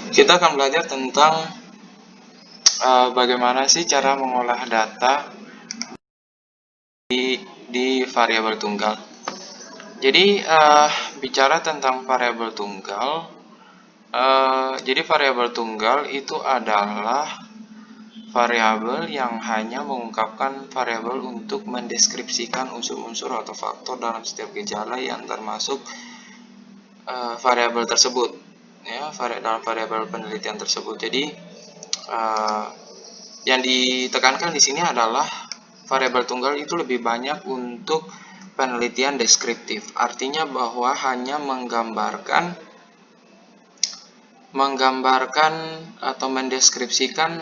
Kita akan belajar tentang bagaimana sih cara mengolah data di variabel tunggal. Jadi bicara tentang variabel tunggal, jadi variabel tunggal itu adalah variabel yang hanya mengungkapkan variabel untuk mendeskripsikan unsur-unsur atau faktor dalam setiap gejala yang termasuk variabel tersebut, ya, dalam variabel penelitian tersebut. Jadi yang ditekankan di sini adalah variabel tunggal itu lebih banyak untuk penelitian deskriptif. Artinya bahwa hanya menggambarkan atau mendeskripsikan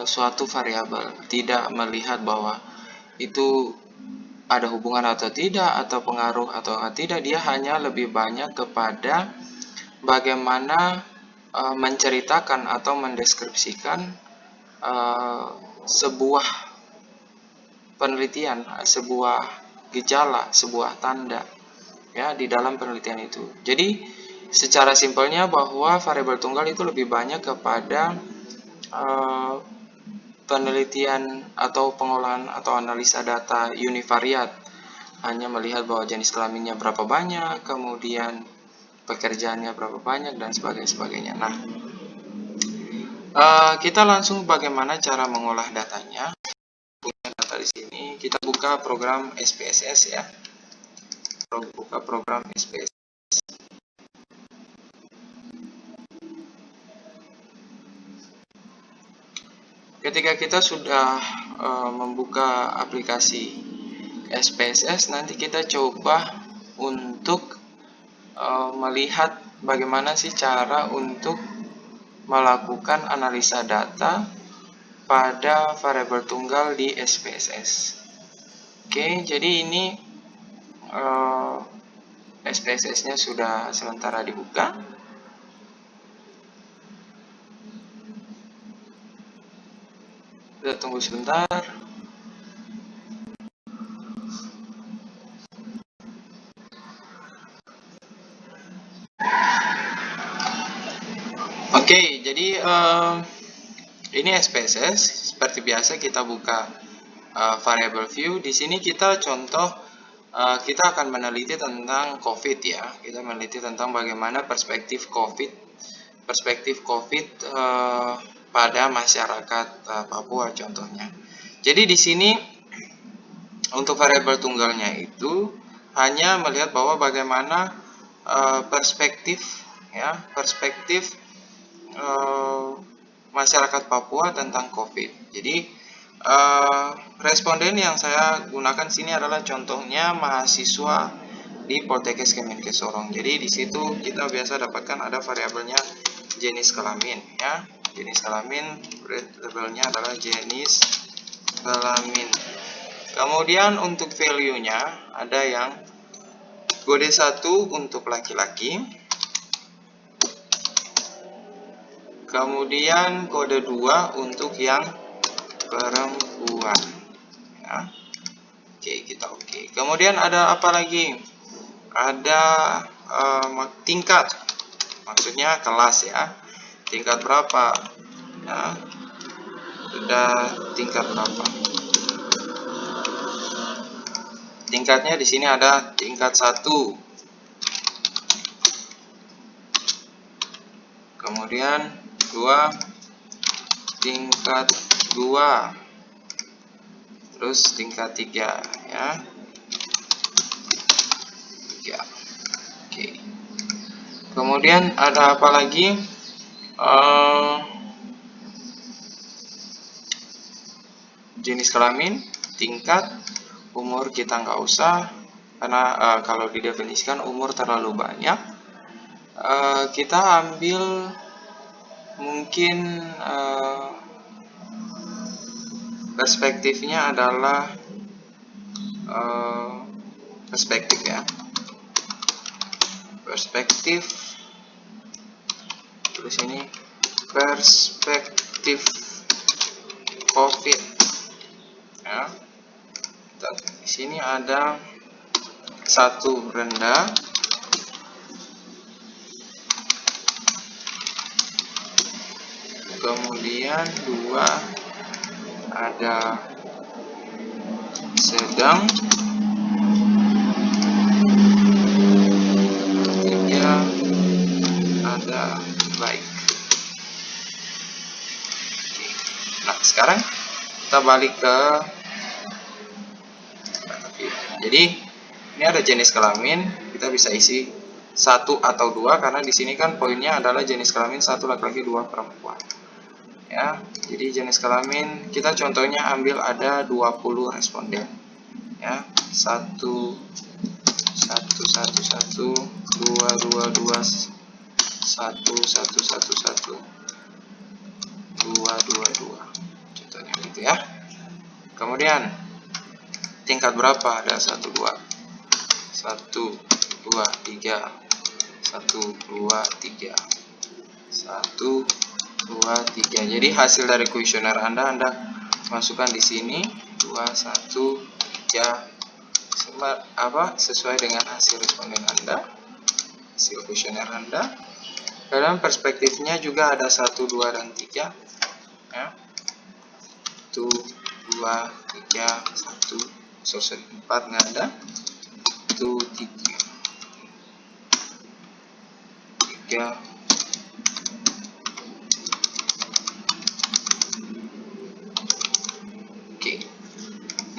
suatu variabel, tidak melihat bahwa itu ada hubungan atau tidak, atau pengaruh atau tidak. Dia hanya lebih banyak kepada bagaimana menceritakan atau mendeskripsikan sebuah penelitian, sebuah gejala, sebuah tanda, ya, di dalam penelitian itu. Jadi secara simpelnya bahwa variabel tunggal itu lebih banyak kepada penelitian atau pengolahan atau analisa data univariat, hanya melihat bahwa jenis kelaminnya berapa banyak, kemudian pekerjaannya berapa banyak, dan sebagainya. Nah, kita langsung bagaimana cara mengolah datanya. Punya data di sini, kita buka program SPSS, ya. Buka program SPSS. Ketika kita sudah membuka aplikasi SPSS, nanti kita coba untuk melihat bagaimana sih cara untuk melakukan analisa data pada variabel tunggal di SPSS. Oke, jadi ini SPSS-nya sudah sementara dibuka. Kita tunggu sebentar. Oke, jadi ini SPSS. Seperti biasa kita buka variable view. Di sini kita contoh, kita akan meneliti tentang COVID, ya. Kita meneliti tentang bagaimana perspektif COVID pada masyarakat Papua contohnya. Jadi di sini untuk variabel tunggalnya itu hanya melihat bahwa bagaimana perspektif masyarakat Papua tentang COVID. Jadi responden yang saya gunakan sini adalah contohnya mahasiswa di Poltekkes Kemenkes Sorong. Jadi di situ kita biasa dapatkan ada variabelnya jenis kelamin, ya. Jenis kelamin, labelnya adalah jenis kelamin. Kemudian untuk value-nya ada yang kode 1 untuk laki-laki, kemudian kode 2 untuk yang perempuan, ya. Oke, kita oke. Kemudian ada apa lagi? Ada tingkat, maksudnya kelas, ya. Tingkat berapa? Ya, sudah tingkat berapa? Tingkatnya di sini ada tingkat 1. Kemudian 2, tingkat 2. Terus tingkat 3, ya. 3. Oke. Kemudian ada apa lagi? Jenis kelamin, tingkat, umur kita nggak usah, karena kalau didefinisikan umur terlalu banyak. Kita ambil mungkin perspektifnya adalah perspektif, ya. Perspektif. Terus ini perspektif COVID, ya. Di sini ada 1 rendah, kemudian 2 ada sedang, 3 ada baik. Nah, sekarang kita balik ke jadi ini ada jenis kelamin, kita bisa isi 1 atau 2 karena di sini kan poinnya adalah jenis kelamin 1 laki-laki 2 perempuan. Ya, jadi jenis kelamin kita contohnya ambil ada 20 responden. Ya, 1 1 1 1 2 2 2 1 1 1 1 1 2 2 2. Contohnya gitu ya. Kemudian tingkat berapa? Ada 1 2 1 2 3 1 2 3 1 2 3. Jadi hasil dari kuesioner Anda masukkan di sini 2 1 3 sesuai dengan hasil responden Anda, hasil kuesioner Anda. Dalam perspektifnya juga ada 1 2 dan 3 ya. 1 2 3 1 4 nggak ada. 1 3 3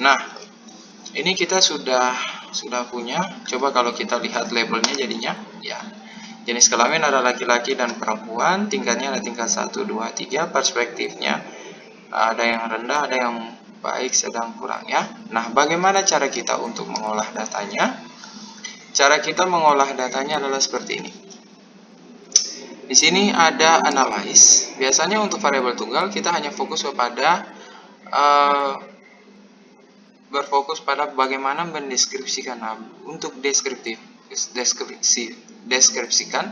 Nah, ini kita sudah punya. Coba kalau kita lihat labelnya jadinya, ya. Jenis kelamin ada laki-laki dan perempuan, tingkatnya ada tingkat 1, 2, 3, perspektifnya ada yang rendah, ada yang baik, sedang, kurang ya. Nah, bagaimana cara kita untuk mengolah datanya? Cara kita mengolah datanya adalah seperti ini. Di sini ada analyze. Biasanya untuk variabel tunggal kita hanya fokus kepada berfokus pada bagaimana mendeskripsikan. Nah, untuk deskripsikan,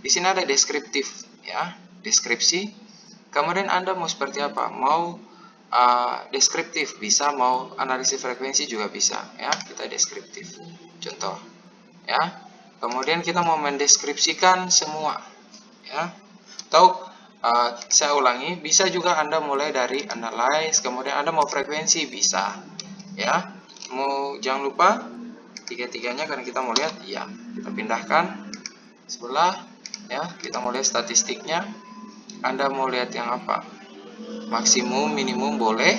di sini ada deskriptif ya, deskripsi. Kemudian Anda mau seperti apa? Mau deskriptif bisa, mau analisis frekuensi juga bisa ya. Kita deskriptif. Contoh ya. Kemudian kita mau mendeskripsikan semua ya. Atau saya ulangi, bisa juga Anda mulai dari analyze, kemudian Anda mau frekuensi bisa. Ya, jangan lupa tiga-tiganya karena kita mau lihat ya. Kita pindahkan sebelah ya, kita mau lihat statistiknya. Anda mau lihat yang apa? Maksimum, minimum boleh.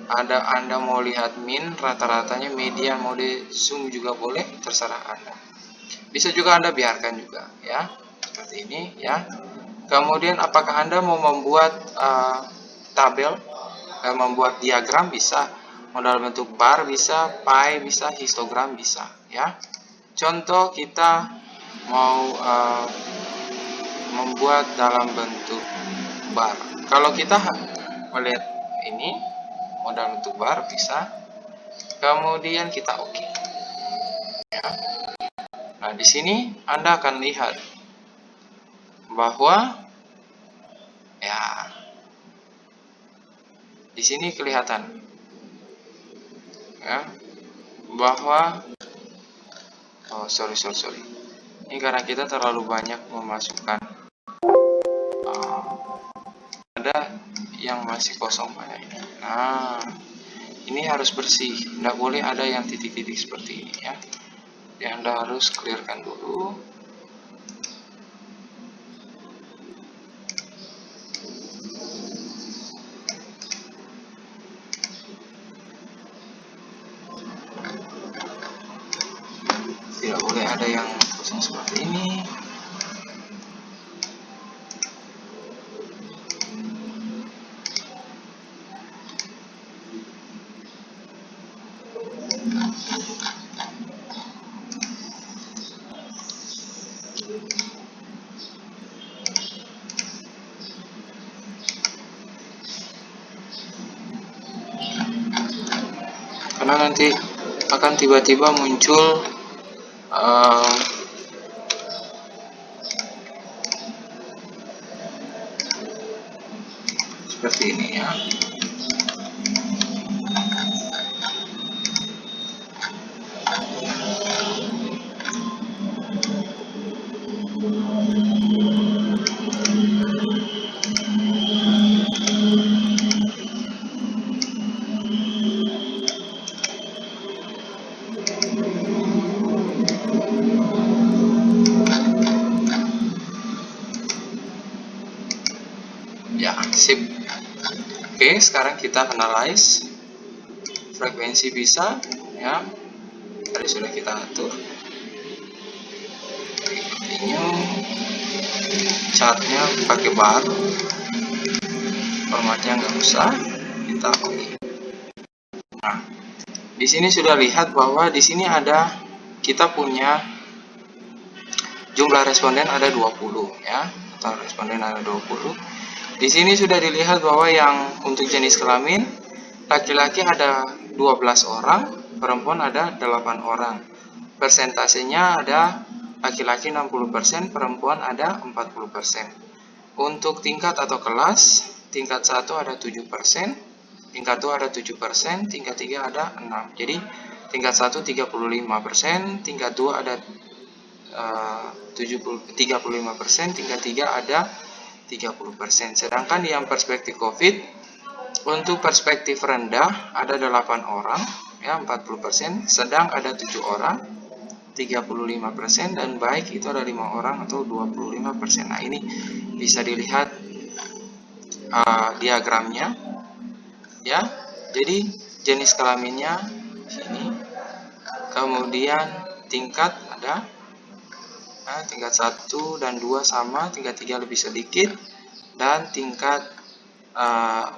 Anda mau lihat min, rata-ratanya, median, mau di zoom juga boleh, terserah Anda. Bisa juga Anda biarkan juga ya. Seperti ini ya. Kemudian apakah Anda mau membuat tabel, membuat diagram bisa. Modal bentuk bar bisa, pie bisa, histogram bisa ya. Contoh kita mau membuat dalam bentuk bar. Kalau kita melihat ini modal bentuk bar bisa. Kemudian kita oke. Ya. Nah, di sini Anda akan lihat bahwa ya di sini kelihatan ya bahwa sorry ini karena kita terlalu banyak memasukkan ada yang masih kosong banyak. Nah, ini harus bersih, tidak boleh ada yang titik-titik seperti ini ya. Jadi Anda harus clearkan dulu. Tidak boleh ada yang kosong seperti ini. Karena nanti akan tiba-tiba muncul seperti ini ya. Sip. Oke, sekarang kita analyze. Frekuensi bisa, ya. Tadi sudah kita atur. Continue. Chartnya pakai bar. Formatnya nggak usah. Kita oke. Nah, di sini sudah lihat bahwa di sini kita punya jumlah responden ada 20, ya. Total responden ada 20. Di sini sudah dilihat bahwa yang untuk jenis kelamin laki-laki ada 12 orang, perempuan ada 8 orang. Persentasenya ada laki-laki 60%, perempuan ada 40%. Untuk tingkat atau kelas, tingkat 1 ada 7%, tingkat 2 ada 7%, tingkat 3 ada 6. Jadi tingkat 1 35%, tingkat 2 ada 35%, tingkat 3 ada 30%. Sedangkan yang perspektif COVID, untuk perspektif rendah ada 8 orang, ya 40%, sedang ada 7 orang, 35%, dan baik itu ada 5 orang atau 25%. Nah, ini bisa dilihat diagramnya, ya. Jadi jenis kelaminnya sini, kemudian tingkat ada, nah, tingkat 1 dan 2 sama, tingkat 3 lebih sedikit, dan tingkat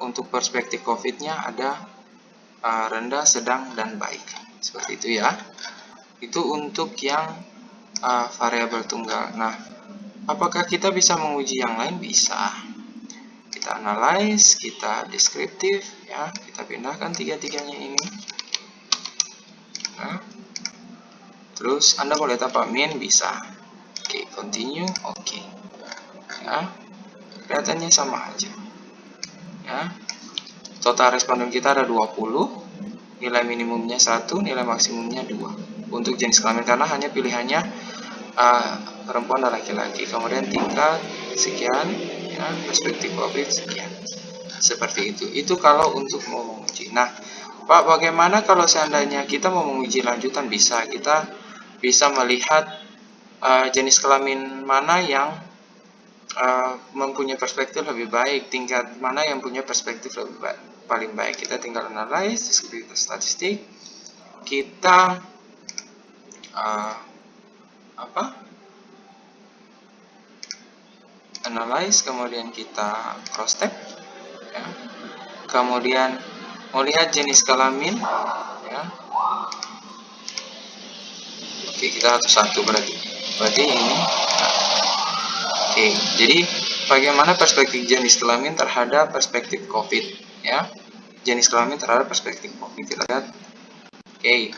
untuk perspektif COVID-nya ada rendah, sedang, dan baik. Seperti itu, ya. Itu untuk yang variabel tunggal. Nah, apakah kita bisa menguji yang lain? Bisa. Kita analyze, kita deskriptif, ya. Kita pindahkan tiga-tiganya ini. Nah, terus Anda boleh tambah min, bisa. Oke, continue, oke. Ya, kelihatannya sama aja. Ya. Total responden kita ada 20, nilai minimumnya 1, nilai maksimumnya 2. Untuk jenis kelamin karena hanya pilihannya perempuan dan laki-laki. Kemudian tingkat sekian, ya, perspektif COVID sekian. Seperti itu. Itu kalau untuk mau menguji. Nah, Pak, bagaimana kalau seandainya kita mau menguji lanjutan? Bisa. Kita bisa melihat jenis kelamin mana yang mempunyai perspektif lebih baik, tingkat mana yang punya perspektif lebih baik, paling baik. Kita tinggal analyze, deskriptif statistik, kita analyze, kemudian kita cross tab, ya. Kemudian melihat jenis kelamin, ya. Oke, kita satu berarti ini. Oke, jadi bagaimana perspektif jenis kelamin terhadap perspektif COVID, ya? Jenis kelamin terhadap perspektif COVID, kita lihat. Oke,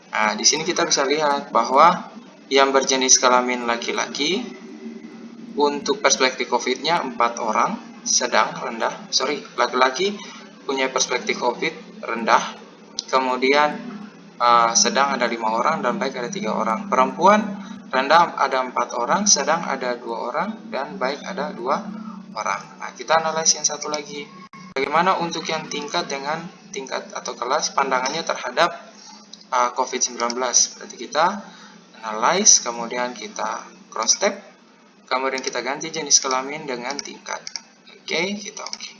nah di sini kita bisa lihat bahwa yang berjenis kelamin laki-laki untuk perspektif COVID-nya 4 orang, sedang, rendah. Laki-laki punya perspektif COVID rendah, kemudian sedang ada 5 orang, dan baik ada 3 orang. Perempuan rendah ada 4 orang, sedang ada 2 orang, dan baik ada 2 orang. Nah, kita analisa yang satu lagi. Bagaimana untuk yang tingkat dengan tingkat atau kelas pandangannya terhadap COVID-19? Berarti kita analyze, kemudian kita cross tab, kemudian kita ganti jenis kelamin dengan tingkat. Oke, kita oke.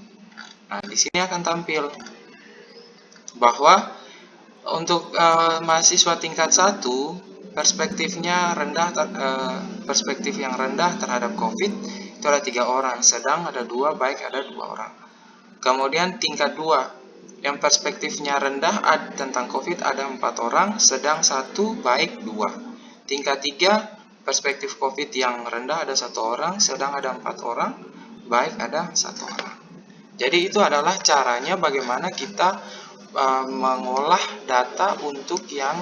Nah, di sini akan tampil bahwa untuk mahasiswa tingkat 1 perspektifnya rendah, perspektif yang rendah terhadap COVID itu ada 3 orang, sedang ada 2, baik ada 2 orang. Kemudian tingkat 2 yang perspektifnya rendah tentang COVID ada 4 orang, sedang 1, baik 2. Tingkat 3 perspektif COVID yang rendah ada 1 orang, sedang ada 4 orang, baik ada 1 orang. Jadi itu adalah caranya bagaimana kita mengolah data untuk yang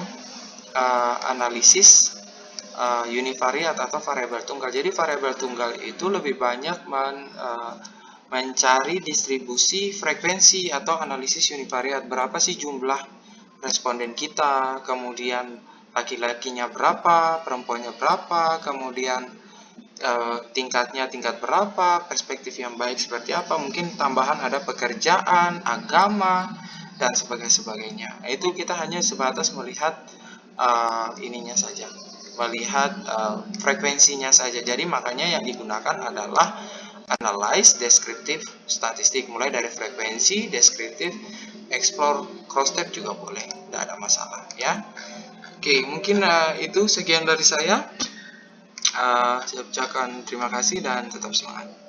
analisis univariat atau variabel tunggal. Jadi variabel tunggal itu lebih banyak mencari distribusi frekuensi atau analisis univariat. Berapa sih jumlah responden kita, kemudian laki-lakinya berapa, perempuannya berapa, kemudian tingkatnya tingkat berapa, perspektif yang baik seperti apa, mungkin tambahan ada pekerjaan, agama, dan sebagainya. Itu kita hanya sebatas melihat ininya saja, melihat frekuensinya saja. Jadi makanya yang digunakan adalah analyze, deskriptif, statistik. Mulai dari frekuensi, deskriptif, explore, cross tab juga boleh, tidak ada masalah ya. Oke, mungkin itu sekian dari saya. Saya ucapkan terima kasih dan tetap semangat.